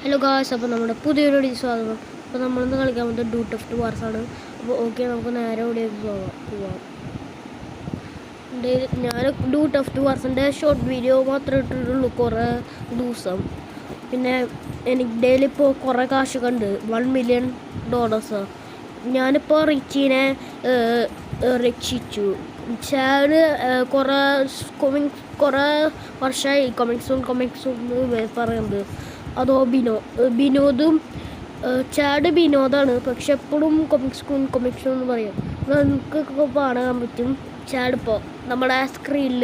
Hello guys, അപ്പോൾ നമ്മുടെ പുതിയൊരു വീഡിയോ സ്വാഗതം. അപ്പോൾ നമ്മളിന്ന് കളിക്കാൻ പോകുന്നത് ഡ്യൂട്ട് ഓഫ് 2 Wars ആണ്. അപ്പോൾ ഓക്കെ, നമുക്ക് നേരെ ഇവിടേക്ക് പോവാം. ഞാൻ ഡ്യൂട്ട് ഓഫ് 2 Warsൻ്റെ ഷോർട്ട് വീഡിയോ മാത്രമേ ഇട്ടിട്ടുള്ളൂ കുറേ ദിവസം. പിന്നെ എനിക്ക് ഡെയിലി ഇപ്പോൾ കുറേ കാശൊക്കെ ഉണ്ട്, $1 million. ഞാനിപ്പോൾ റിച്ചിനെ രക്ഷിച്ചു. ചാന് കുറേ വർഷമായി കൊമിക്സ് പറയുന്നത്. അതോ ബിനോദും ചാട് ബിനോദാണ്, പക്ഷെ എപ്പോഴും കൊമിക്സ് എന്ന് പറയും. നമുക്കൊക്കെ കാണാൻ പറ്റും. ചാട് ഇപ്പോൾ നമ്മുടെ സ്ക്രീനിൽ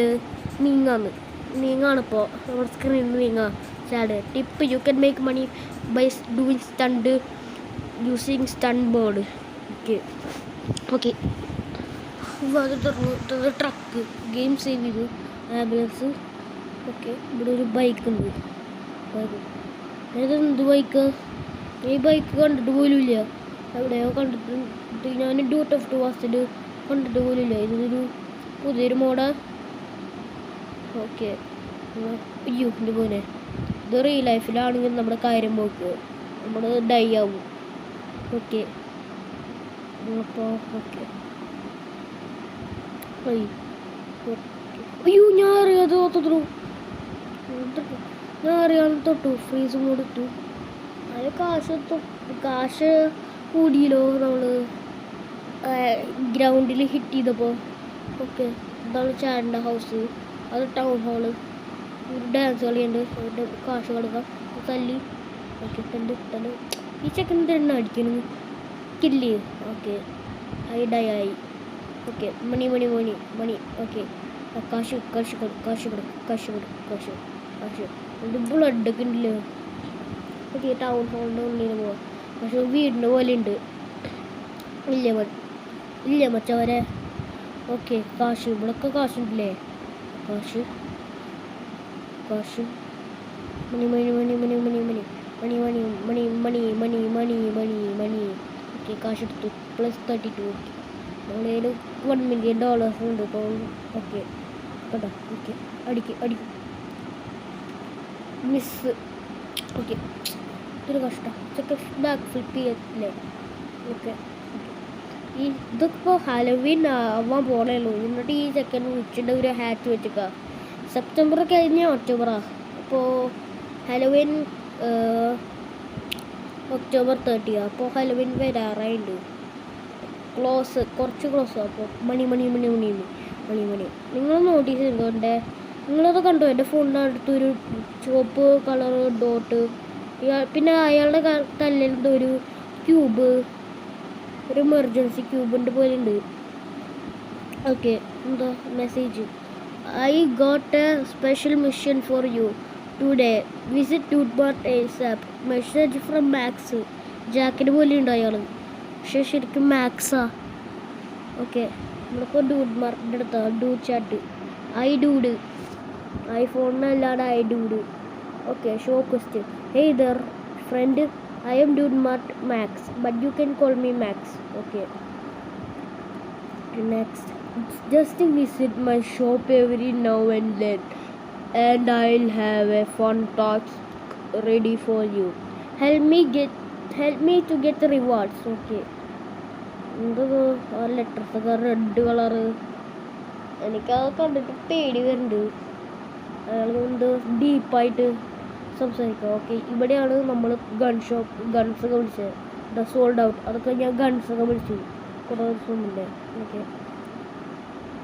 നീങ്ങാണിപ്പോൾ നമ്മുടെ സ്ക്രീനിൽ നീങ്ങാം. ചാട് tip: you can make money by doing stunt using stunt board. Okay അത് തുറന്നു. ട്രക്ക് ഗെയിം സേവ് ചെയ്തു. ആംബുലൻസ്. ഓക്കെ, ഇവിടെ ഒരു ബൈക്ക് ഉണ്ട്. ഏതെന്ത് ബൈക്ക്? ഈ ബൈക്ക് കണ്ടിട്ട് പോലുമില്ല. എവിടെയോ കണ്ടിട്ട് ഞാൻ ഡ്യൂട്ട് ഓഫ് 2 Warsൽ കണ്ടിട്ട് പോലുമില്ല. ഇതൊരു പുതിയൊരു മോഡാ. ഓക്കെ, അയ്യോ എൻ്റെ പോലെ ഇത് റിയൽ ലൈഫിലാണെങ്കിൽ നമ്മുടെ കാര്യം പോക്ക്, നമ്മൾ ഡൈ ആവും. ഓക്കെ അപ്പോൾ അയ്യോ ഞാൻ അറിയാതെ തൊട്ടു ഫ്രീസ് കൊടുത്തു. അത് കാശ് കൂടിയല്ലോ നമ്മൾ ഗ്രൗണ്ടിൽ ഹിറ്റ് ചെയ്തപ്പോൾ. ഓക്കെ, ഇതാണ് ചാടിൻ്റെ ഹൗസ്. അത് ടൗൺ ഹാള്. ഒരു ഡാൻസ് കളിയുണ്ട്, അവരുടെ കാശ് കൊടുക്കാം. തല്ലി. ഓക്കെ, തന്നെ ഈ ചെക്കൻ തന്നെ അടിക്കുന്നു. കില്ല്. ഓക്കെ, ആയി. ഓക്കെ, മണി. ഓക്കെ, കാശ് ഇത് ബ്ലഡൊക്കെ ഉണ്ടല്ലോ. ഓക്കെ, ടൗൺ ഹാളിൻ്റെ ഉള്ളിൽ പോവാം. പക്ഷെ വീടിൻ്റെ പോലെ ഉണ്ട്. ഇല്ല മച്ചവരെ. ഓക്കെ, ഇവിടൊക്കെ കാശുണ്ടല്ലേ. കാശ് മണി. ഓക്കെ, കാശെടുത്തു. +32. നമ്മുടെ കയ്യിൽ $1 million ഉണ്ട് ഇപ്പോൾ. ഓക്കെ കേട്ടോ. ഓക്കെ, അടിക്കും മിസ്. ഓക്കെ, ഇതൊരു കഷ്ടം. ഇതൊക്കെ ബാക്ക് ഫ്ലിപ്പ് ചെയ്യത്തില്ലേ. ഓക്കെ, ഇതൊക്കെ ഇപ്പോൾ ഹാലോവീൻ ആവാൻ പോണല്ലോ. എന്നിട്ട് ഈ ചെക്കൻ ഉച്ചയുടെ ഒരു ഹാറ്റ് വെച്ചേക്കുക. സെപ്റ്റംബർ കഴിഞ്ഞ ഒക്ടോബറാ. അപ്പോൾ ഹാലോവീൻ October 30. അപ്പോൾ ഹാലോവീൻ വരാറായിട്ടുണ്ട്. കുറച്ച് ക്ലോസ്. അപ്പോൾ മണി. നിങ്ങൾ നോട്ടീസ് ചെയ്തോണ്ടേ, നിങ്ങളത് കണ്ടോ? എൻ്റെ ഫോണിൻ്റെ അടുത്തൊരു ചുവപ്പ് കളർ ഡോട്ട്. പിന്നെ അയാളുടെ തല്ലിൻ്റെ ഒരു ക്യൂബ്, ഒരു എമർജൻസി ക്യൂബിൻ്റെ പോലെ ഉണ്ട്. ഓക്കെ, എന്താ message? I got a special mission for you today. Visit ഡൂട്ട്മാർട്ട് ASAP. Message from Max. ജാക്കിന് പോലെ ഉണ്ട് അയാൾ, പക്ഷെ ശരിക്കും മാക്സാ. ഓക്കെ, നമ്മളിപ്പോൾ ഡൂട്ട്മാർട്ടിൻ്റെ അടുത്താണ്. Dude chat. ഡൂഡ് ഐഫോണിനല്ലാതെ dude. Okay, show question. Hey there friend, I am ഡൂട്ട്മാർട്ട് Max, but you can call me Max. Okay, next. Just visit my shop every now and then, and I'll have a fun task ready for you. Help me to get the rewards. Okay, എന്തോ ആ ലെറ്റർസൊക്കെ red colour. എനിക്കത് കണ്ടിട്ട് പേടി വരുന്നുണ്ട്. അയാൾ എന്തോ ഡീപ്പായിട്ട് സംസാരിക്കുക. ഓക്കെ, ഇവിടെയാണ് നമ്മൾ ഗൺസൊക്കെ വിളിച്ചത്. Sold out. അതൊക്കെ ഞാൻ ഗൺസൊക്കെ വിളിച്ചു കുറേ ദിവസം മുന്നേ. ഓക്കെ,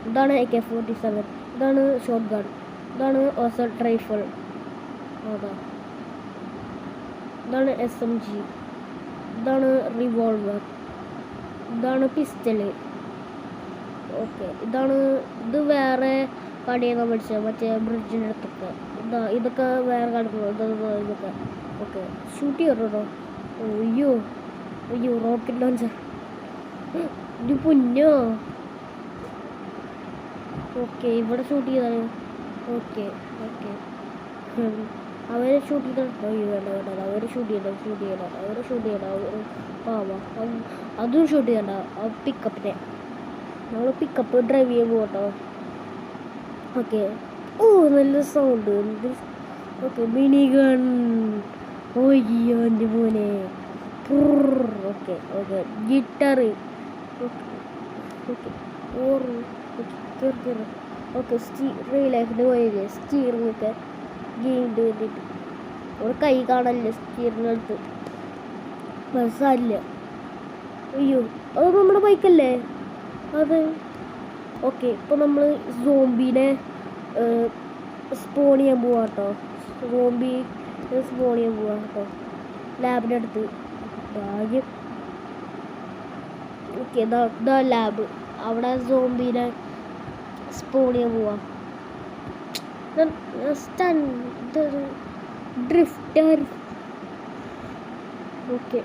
ഇതാണ് AK-47. ഇതാണ് ഷോട്ട് ഗൺ. ഇതാണ് അസൾട്ട് റൈഫിൾ. ഇതാണ് SMG. ഇതാണ് റിവോൾവർ. ഇതാണ് പിസ്റ്റല്. ഓക്കെ, ഇത് വേറെ കടയിൽ നിന്ന് മേടിച്ചത്, മറ്റേ ബ്രിഡ്ജിൻ്റെ അടുത്തൊക്കെ. ഇതൊക്കെ വേറെ കടന്നു. ഇതൊക്കെ ഓക്കെ. ഷൂട്ട് ചെയ്യട്ടോ. അയ്യോ റോക്കറ്റ് ലോഞ്ചർ. ഇത് പൊന്നോ. ഓക്കെ, ഇവിടെ ഷൂട്ട് ചെയ്താലോ. ഓക്കെ അവരെ ഷൂട്ട് ചെയ്ത. വേണ്ട അവരെ ഷൂട്ട് ചെയ്യണ്ട. അതും ഷൂട്ട് ചെയ്യണ്ട. പിക്കപ്പിനെ നമ്മൾ പിക്കപ്പ് ഡ്രൈവ് ചെയ്യാൻ പോകട്ടോ. ഓക്കെ, നല്ല സൗണ്ട്. Okay, mini gun. ഓ അയ്യോ എൻ്റെ മോനെ. ഓക്കെ ഓക്കെ ഗിറ്ററ്. ഓക്കെ ഓക്കെ ഓറ്. ഓക്കെ കയറി ഓക്കെ റിയൽ ലൈഫിൻ്റെ പോയില്ലേ സ്റ്റീറിങ്ങൊക്കെ ഗെയിം വേണ്ടിയിട്ട്. അവിടെ കൈ കാണല്ലേ സ്റ്റീറിനടുത്ത്. മനസ്സിലായില്ല. അയ്യോ അത് നമ്മുടെ ബൈക്കല്ലേ അത്. ഓക്കെ ഇപ്പോൾ നമ്മൾ സോംബീനെ സ്പോൺ ചെയ്യാൻ പോവാം കേട്ടോ. സോംബി സ്പോൺ ചെയ്യാൻ പോവാം കേട്ടോ ലാബിൻ്റെ അടുത്ത്. ഭാഗ്യം. ഓക്കെ ഇതാ ലാബ്. അവിടെ സോംബീനെ സ്പോൺ ചെയ്യാൻ പോവാം. ഡ്രിഫ്റ്റർ. ഓക്കെ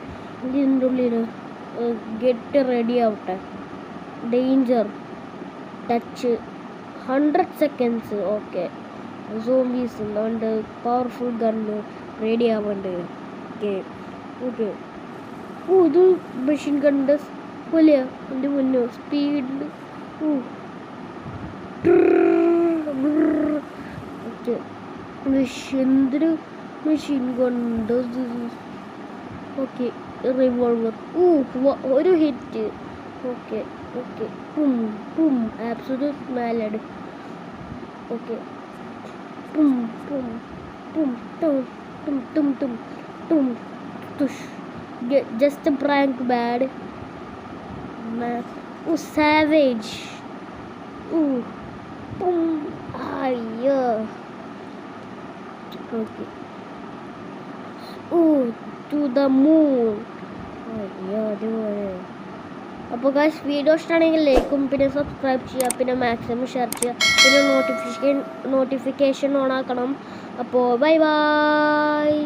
ഇതിൻ്റെ ഉള്ളിൽ ഗെറ്റ് റെഡി ആവട്ടെ. Danger touch 100 seconds. Okay zombies ഉണ്ട്. പവർഫുൾ ഗണ്ണ് റെഡി ആവുന്നുണ്ട്. ഓക്കെ ഓക്കെ ഇത് മെഷീൻ ഗണ്ണിൻ്റെ പോലെ എൻ്റെ മുന്നോ സ്പീഡിൽ. ഓക്കെ എന്തൊരു മെഷീൻ കൊണ്ട്. Okay revolver. ഒരു ഹിറ്റ്. ഓക്കെ ഓക്കെ പും പും ആബ്സൊല്യൂട്ട് മാലഡ്. ഓക്കെ പും പും പും ടും ടും ടും ടും ടും തുഷ്. Just prank bad. സാവേജ്. പും അയ്യോ. Okay to the moon. അയ്യോ അതുപോലെ. അപ്പോൾ ഗൈസ് വീഡിയോ ഇഷ്ടമാണെങ്കിൽ ലൈക്കും പിന്നെ സബ്സ്ക്രൈബ് ചെയ്യുക, പിന്നെ മാക്സിമം ഷെയർ ചെയ്യുക, പിന്നെ നോട്ടിഫിക്കേഷൻ ഓൺ ആക്കണം. അപ്പോൾ ബൈ ബൈ.